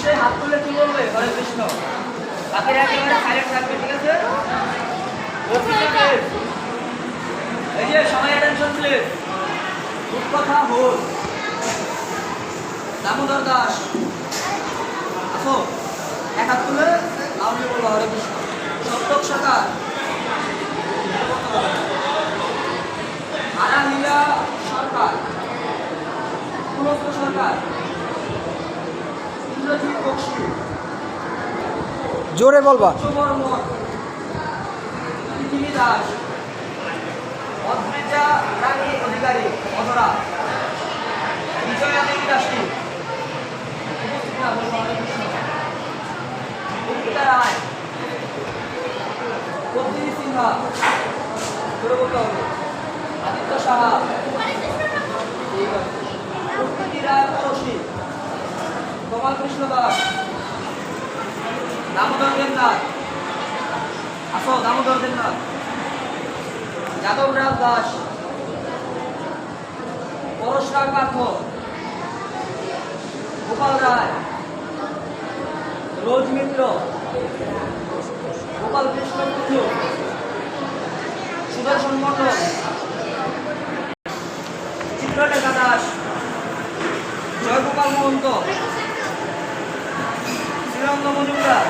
অবশ্যই হাত তুলে কি বলবে হরে কৃষ্ণ, বাকিরা একেবারে সাইলেন্ট থাকবে, ঠিক আছে? এই যে সবাই অ্যাটেনশন প্লিজ, রূপকথা হোল, দামোদর দাস আসো, এক হাত তুলে লাউলি বলবো হরে কৃষ্ণ। সপ্তক সরকার, আনাহিয়া সরকার, পুলক সরকার, ইন্দ্রজিৎ বক্সি, জোরে বলবা। সুবর্মন, পৃথিবী দাস, অদ্রিজা রানী অধিকারী অধরা, বিজয়া দেবী দাসী, উপস্থিত না বলবো হরে কৃষ্ণ। অঙ্কিতা রায়, পদ্মিনী সিনহা, জোরে বলতে হবে, আদিত্য সাহা, ঠিক আছে, প্রকৃতি রায় পড়শি, কমল কৃষ্ণ দাস, দামোদর দেবনাথ আসো, দামোদর দেবনাথ, যাদব রাজ দাস, পরশরাম পাঠক, গোপাল রায়, রোজ মিত্র, গোপাল কৃষ্ণ কুন্ডু, সুদর্শন মন্ডল, চিত্রলেখা দাস, জয়গোপাল মহন্ত, শ্রীরঙ্গ মজুমদার,